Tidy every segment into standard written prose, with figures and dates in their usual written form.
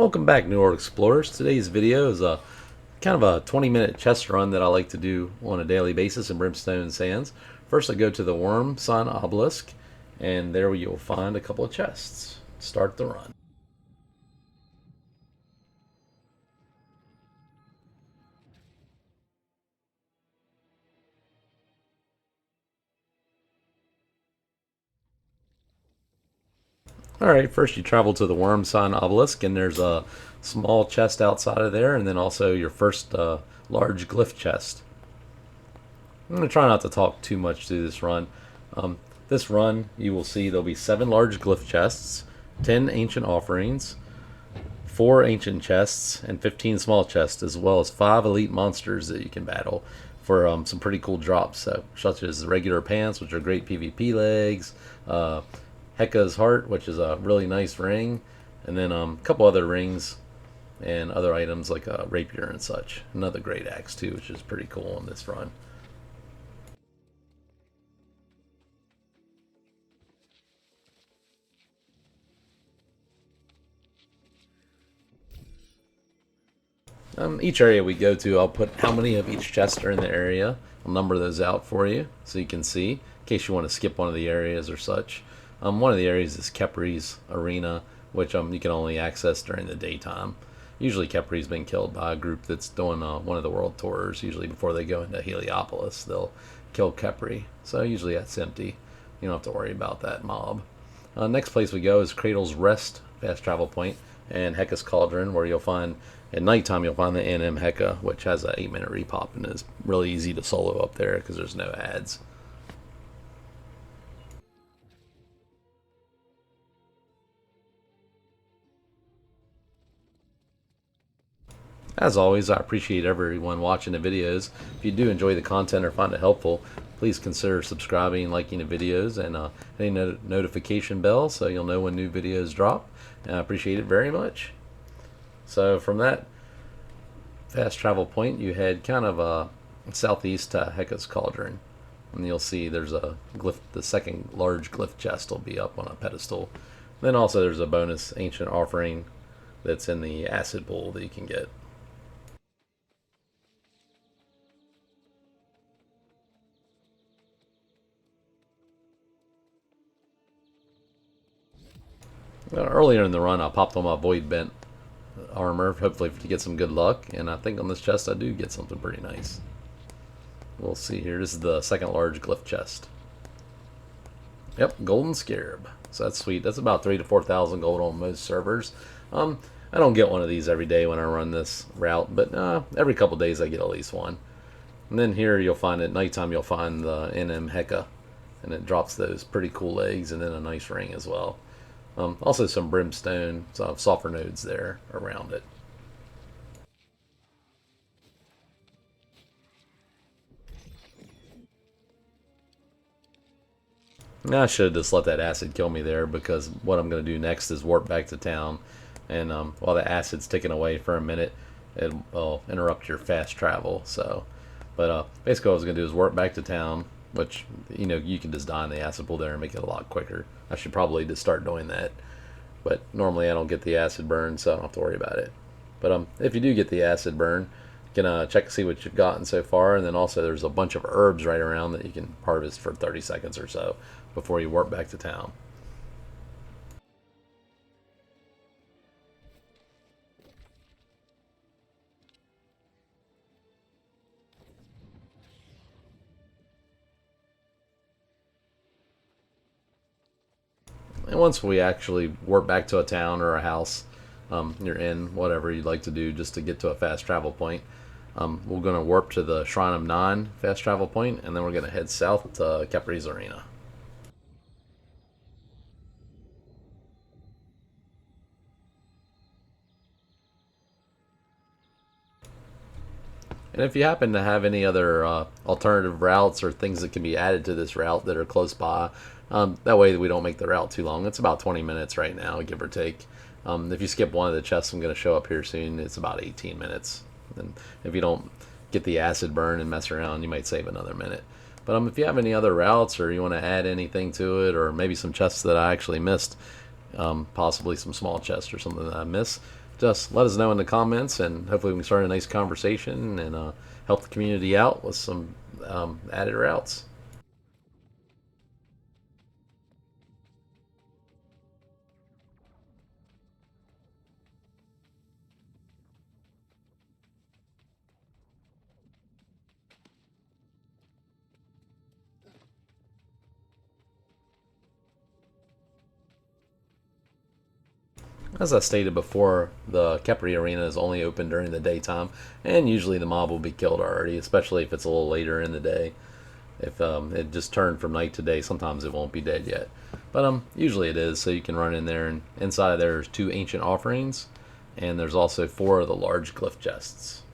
Welcome back, New World Explorers. Today's video is a kind of a 20-minute chest run that I like to do on a daily basis in Brimstone Sands. First, I go to the Wurmsign Obelisk, and there you'll find a couple of chests. Start the run. Alright, first you travel to the Wurmsign Obelisk, and there's a small chest outside of there, and then also your first large Glyph Chest. I'm going to try not to talk too much through this run. This run, you will see there'll be 7 large Glyph Chests, 10 Ancient Offerings, 4 Ancient Chests, and 15 Small Chests, as well as 5 Elite Monsters that you can battle for some pretty cool drops, such as regular pants, which are great PVP legs, Heka's Heart, which is a really nice ring, and then a couple other rings and other items like a rapier and such. Another great axe too, which is pretty cool on this run. Each area we go to, I'll put how many of each chest are in the area. I'll number those out for you so you can see, in case you want to skip one of the areas or such. One of the areas is Khepri's arena, which you can only access during the daytime. Usually Khepri's been killed by a group that's doing one of the world tours. Usually before they go into Heliopolis, they'll kill Khepri. So usually that's empty. You don't have to worry about that mob. Next place we go is Cradle's Rest, fast travel point, and Heka's Cauldron, where you'll find, at nighttime, you'll find the NM Heka, which has an 8-minute repop and is really easy to solo up there because there's no ads. As always, I appreciate everyone watching the videos. If you do enjoy the content or find it helpful, please consider subscribing and liking the videos, and hitting the notification bell so you'll know when new videos drop. And I appreciate it very much. So from that fast travel point, you head kind of southeast to Heka's Cauldron, and you'll see there's a glyph. The second large glyph chest will be up on a pedestal. Then also there's a bonus ancient offering that's in the acid pool that you can get. Earlier in the run, I popped on my Voidbent armor, hopefully to get some good luck, and I think on this chest I do get something pretty nice. We'll see here. This is the second large glyph chest. Yep, golden scarab. So that's sweet. That's about 3,000 to 4,000 gold on most servers. I don't get one of these every day when I run this route, but every couple days I get at least one. And then here you'll find at nighttime you'll find the NM Heka, and it drops those pretty cool legs and then a nice ring as well. Also some brimstone, some sulfur nodes there around it. Now I should have just let that acid kill me there, because what I'm going to do next is warp back to town, and while the acid's ticking away for a minute, it'll interrupt your fast travel. So, but basically what I was going to do is warp back to town, which, you know, you can just die in the acid pool there and make it a lot quicker. I should probably just start doing that. But normally I don't get the acid burn, so I don't have to worry about it. But if you do get the acid burn, you can check to see what you've gotten so far, and then also there's a bunch of herbs right around that you can harvest for 30 seconds or so before you warp back to town. And once we actually warp back to a town or a house, you're in, whatever you'd like to do just to get to a fast travel point, we're going to warp to the Shrine of Nine fast travel point, and then we're going to head south to Khepri's arena. And if you happen to have any other alternative routes or things that can be added to this route that are close by, that way we don't make the route too long. It's about 20 minutes right now, give or take. If you skip one of the chests I'm going to show up here soon, it's about 18 minutes. And if you don't get the acid burn and mess around, you might save another minute. But if you have any other routes, or you want to add anything to it, or maybe some chests that I actually missed, possibly some small chests or something that I missed, just let us know in the comments, and hopefully we can start a nice conversation and help the community out with some added routes. As I stated before, the Khepri arena is only open during the daytime, and usually the mob will be killed already, especially if it's a little later in the day. If it just turned from night to day, sometimes it won't be dead yet. But usually it is, so you can run in there, and inside there's 2 ancient offerings, and there's also 4 of the large glyph chests.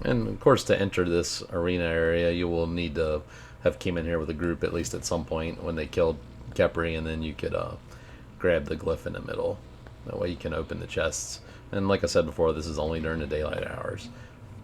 And of course, to enter this arena area, you will need to have came in here with a group at least at some point when they killed Khepri, and then you could grab the glyph in the middle. That way you can open the chests. And like I said before, this is only during the daylight hours.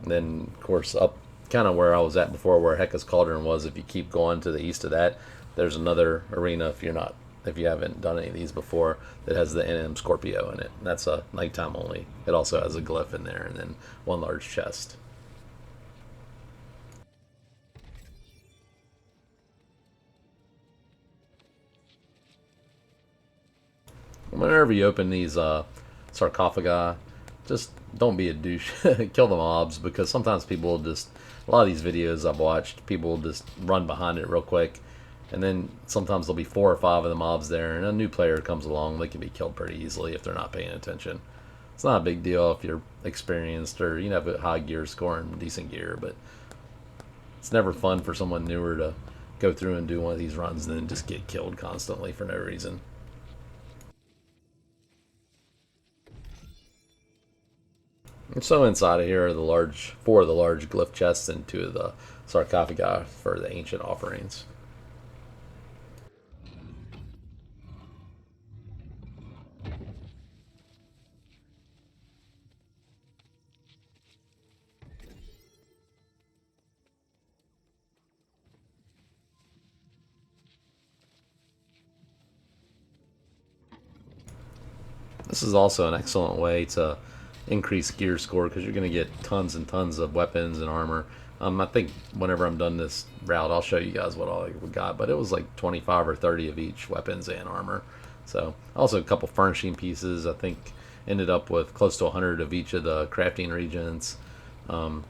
And then, of course, up kind of where I was at before, where Heka's Cauldron was, if you keep going to the east of that, there's another arena if you haven't done any of these before, that has the NM Scorpio in it. And that's a nighttime only. It also has a glyph in there, and then 1 large chest. Whenever you open these sarcophagi, just don't be a douche. Kill the mobs, because sometimes people will just, a lot of these videos I've watched, people will just run behind it real quick, and then sometimes there'll be 4 or 5 of the mobs there, and a new player comes along, they can be killed pretty easily if they're not paying attention. It's not a big deal if you're experienced or you have a high gear score and decent gear, but it's never fun for someone newer to go through and do one of these runs and then just get killed constantly for no reason. And so inside of here are the 4 of the large glyph chests and 2 of the sarcophagi for the ancient offerings. This is also an excellent way to increase gear score, because you're going to get tons and tons of weapons and armor. I think whenever I'm done this route, I'll show you guys what all we got, but it was like 25 or 30 of each weapons and armor. So also a couple furnishing pieces. I think ended up with close to 100 of each of the crafting regions. 4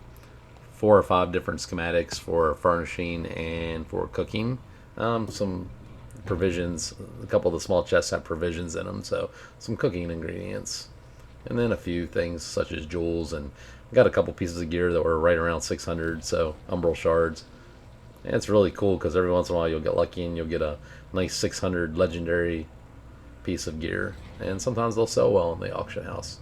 or 5 different schematics for furnishing and for cooking. Some provisions. A couple of the small chests have provisions in them, so some cooking ingredients, and then a few things such as jewels, and got a couple pieces of gear that were right around 600, so umbral shards. And it's really cool because every once in a while you'll get lucky and you'll get a nice 600 legendary piece of gear, and sometimes they'll sell well in the auction house.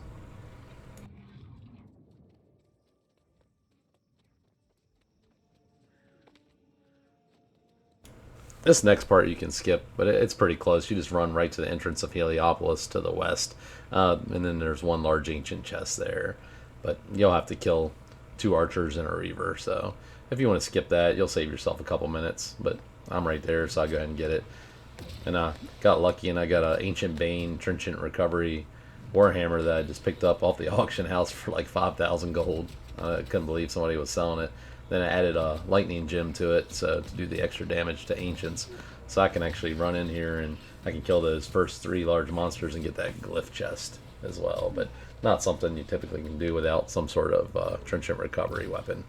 This next part you can skip, but it's pretty close. You just run right to the entrance of Heliopolis to the west, and then there's 1 large ancient chest there. But you'll have to kill 2 archers and a reaver, so if you want to skip that, you'll save yourself a couple minutes. But I'm right there, so I'll go ahead and get it. And I got lucky, and I got an ancient Bane Trenchant Recovery Warhammer that I just picked up off the auction house for like 5,000 gold. I couldn't believe somebody was selling it. Then I added a lightning gem to it, so to do the extra damage to ancients, so I can actually run in here and I can kill those first 3 large monsters and get that glyph chest as well. But not something you typically can do without some sort of trenchant recovery weapon.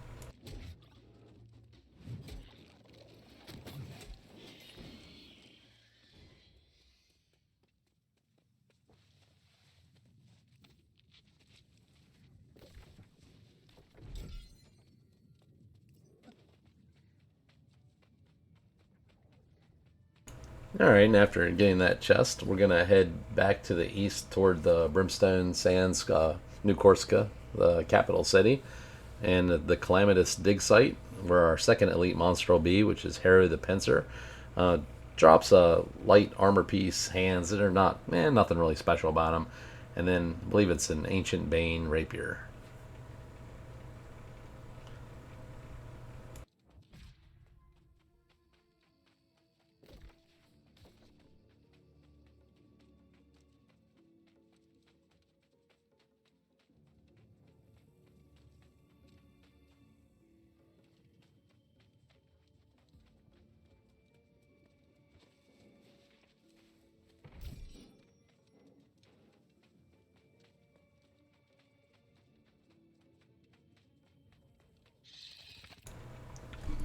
Alright, and after getting that chest, we're going to head back to the east toward the Brimstone Sands, New Corsica, the capital city, and the Calamitous Digsite, where our second elite monster will be, which is Harrow the Pincer. Uh, Drops a light armor piece, hands that are nothing really special about them, and then I believe it's an ancient Bane rapier.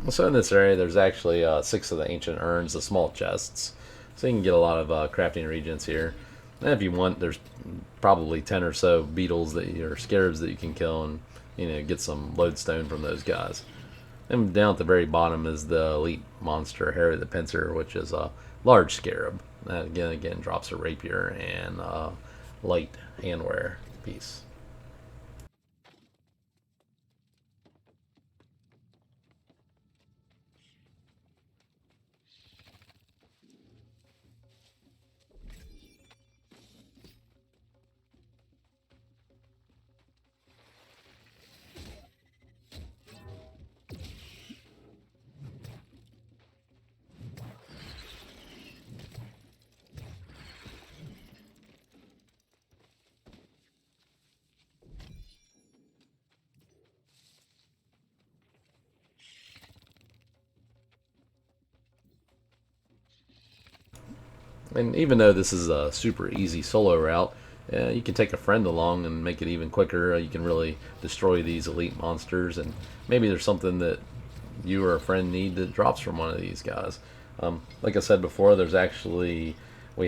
So in this area, there's actually 6 of the ancient urns, the small chests, so you can get a lot of crafting regions here. And if you want, there's probably 10 or so beetles or scarabs that you can kill, and get some lodestone from those guys. And down at the very bottom is the elite monster, Harrow the Pincer, which is a large scarab. That again drops a rapier and a light handwear piece. And even though this is a super easy solo route, you can take a friend along and make it even quicker. You can really destroy these elite monsters, and maybe there's something that you or a friend need that drops from one of these guys. Like I said before, we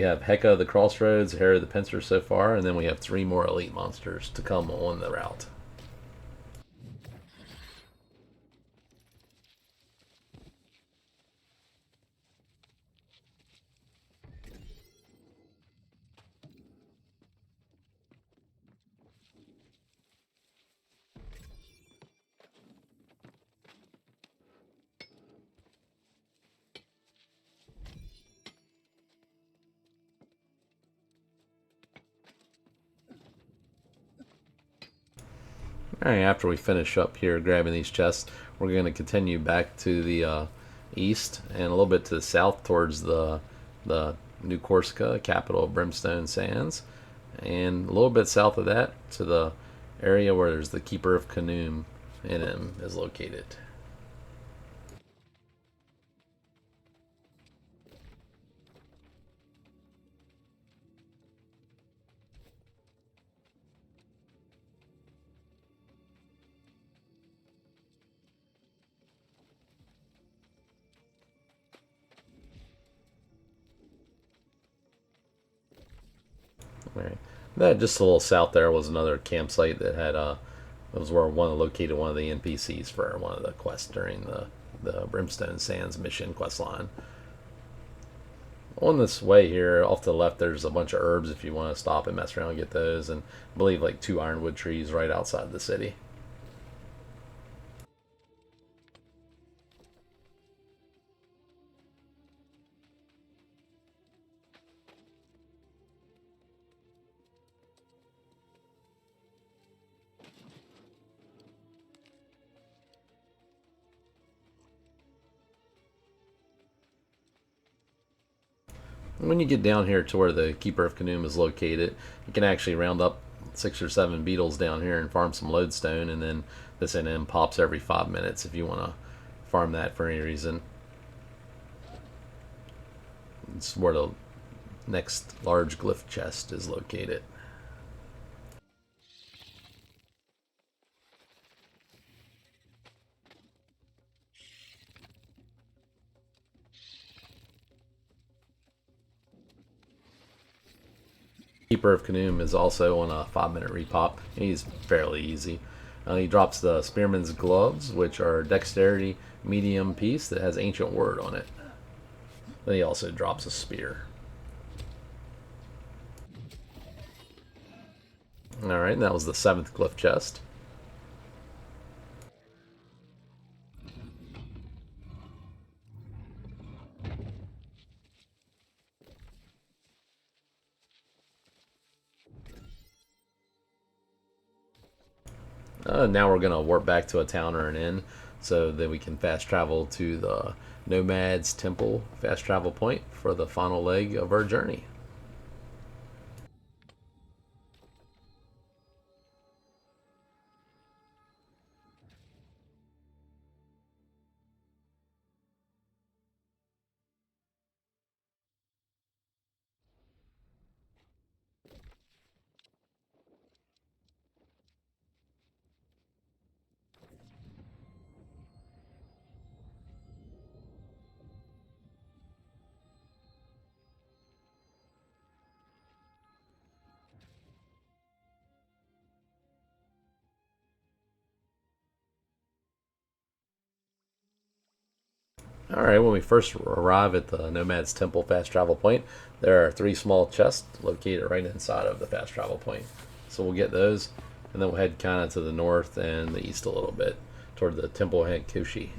have Heka the Crossroads, Harrow the Pincer so far, and then we have 3 more elite monsters to come on the route. Alright, after we finish up here grabbing these chests, we're going to continue back to the east and a little bit to the south towards the New Corsica, capital of Brimstone Sands, and a little bit south of that to the area where there's the Keeper of Khnum in him is located. Right. That just a little south there was another campsite that had it was where located one of the NPCs for one of the quests during the Brimstone Sands mission quest line. On this way here, off to the left, there's a bunch of herbs if you want to stop and mess around and get those, and I believe like 2 ironwood trees right outside the city. When you get down here to where the Keeper of Khnum is located, you can actually round up 6 or 7 beetles down here and farm some lodestone, and then this NM pops every 5 minutes if you want to farm that for any reason. It's where the next large Glyph Chest is located. Keeper of Khnum is also on a 5-minute repop. He's fairly easy. He drops the Spearman's Gloves, which are dexterity medium piece that has ancient word on it. Then he also drops a spear. Alright, and that was the 7th Glyph Chest. Now we're going to warp back to a town or an inn so that we can fast travel to the Nomad's Temple fast travel point for the final leg of our journey. Alright, when we first arrive at the Nomad's Temple fast travel point, there are 3 small chests located right inside of the fast travel point. So we'll get those, and then we'll head kind of to the north and the east a little bit, toward the Temple Hankushi.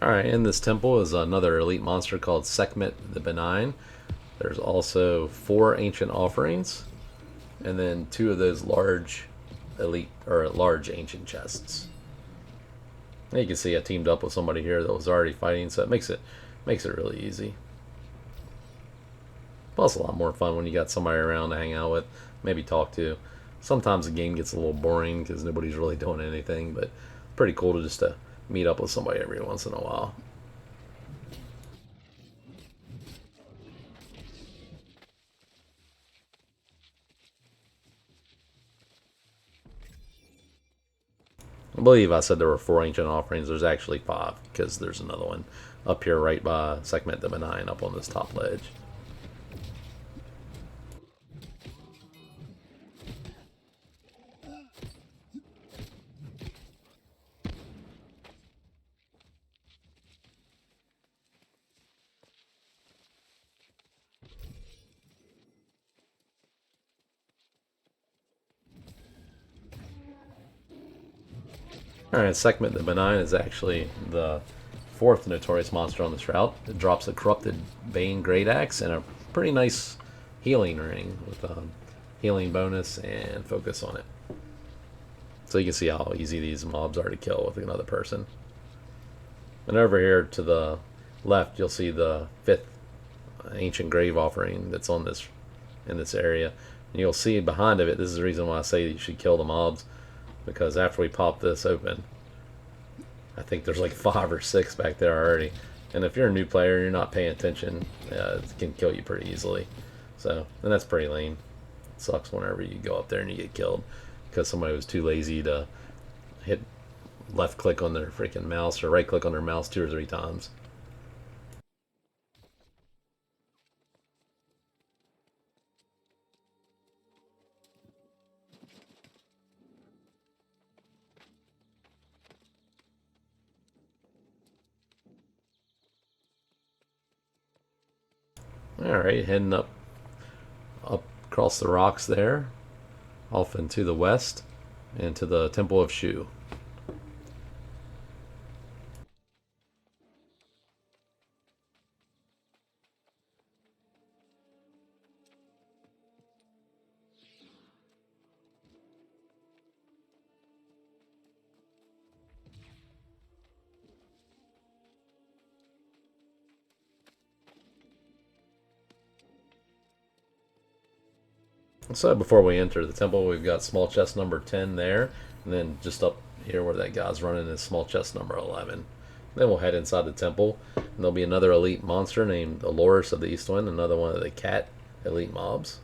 Alright, in this temple is another elite monster called Skhmet the Benign. There's also 4 ancient offerings, and then 2 of those large elite or large ancient chests. And you can see I teamed up with somebody here that was already fighting, so it makes it really easy. Plus, a lot more fun when you got somebody around to hang out with, maybe talk to. Sometimes the game gets a little boring because nobody's really doing anything, but pretty cool to just meet up with somebody every once in a while. I believe I said there were 4 ancient offerings. There's actually 5 because there's another one up here right by Skhmet the Benign up on this top ledge. Alright, Skhmet the Benign is actually the 4th notorious monster on this route. It drops a corrupted Bane Great Axe and a pretty nice healing ring with a healing bonus and focus on it. So you can see how easy these mobs are to kill with another person. And over here to the left, you'll see the 5th ancient grave offering that's on this in this area. And you'll see behind of it, this is the reason why I say you should kill the mobs, because after we pop this open, I think there's like 5 or 6 back there already. And if you're a new player, you're not paying attention, it can kill you pretty easily. So, and that's pretty lame. It sucks whenever you go up there and you get killed, because somebody was too lazy to hit left click on their freaking mouse or right click on their mouse 2 or 3 times. Alright, heading up across the rocks there, off into the west, into the Temple of Shu. So before we enter the temple, we've got small chest number 10 there, and then just up here where that guy's running is small chest number 11. Then we'll head inside the temple, and there'll be another elite monster named Aloris of the East Wind, another one of the cat elite mobs.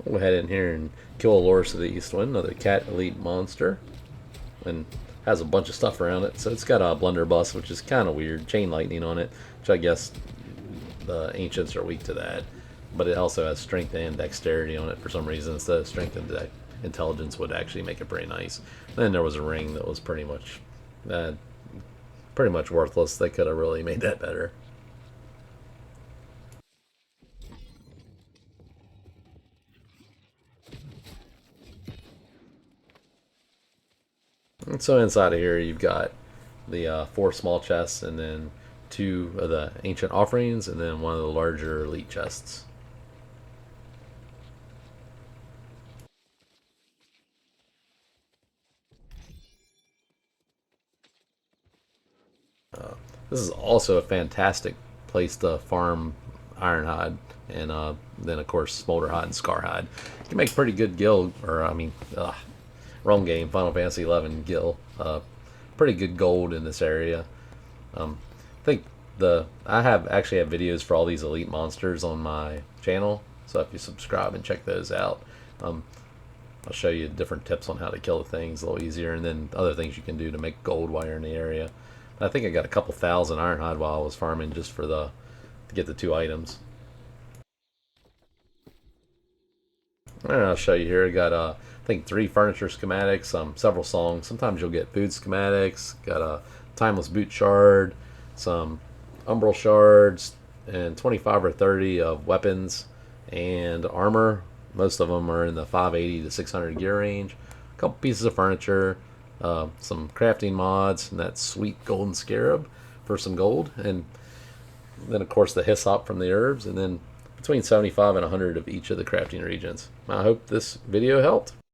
We'll head in here and kill Aloris of the East Wind, another cat elite monster, and has a bunch of stuff around it. So it's got a blunderbuss, which is kind of weird, chain lightning on it, which I guess the ancients are weak to that. But it also has strength and dexterity on it for some reason. Instead of strength and intelligence would actually make it pretty nice. Then there was a ring that was pretty much worthless. They could have really made that better. And so inside of here you've got the 4 small chests, and then 2 of the ancient offerings, and then 1 of the larger elite chests. This is also a fantastic place to farm ironhide, and then of course smolderhide and scarhide. You can make pretty good gil, or I mean, wrong game, Final Fantasy 11 gil. Pretty good gold in this area. I think I actually have videos for all these elite monsters on my channel, so if you subscribe and check those out, I'll show you different tips on how to kill the things a little easier, and then other things you can do to make gold while you're in the area. I think I got a couple thousand ironhide while I was farming just for to get the 2 items. And I'll show you here. I got I think 3 furniture schematics, several songs. Sometimes you'll get food schematics. Got a timeless boot shard, some umbral shards, and 25 or 30 of weapons and armor. Most of them are in the 580 to 600 gear range. A couple pieces of furniture, some crafting mods, and that sweet golden scarab for some gold, and then of course the hyssop from the herbs, and then between 75 and 100 of each of the crafting regions. I hope this video helped.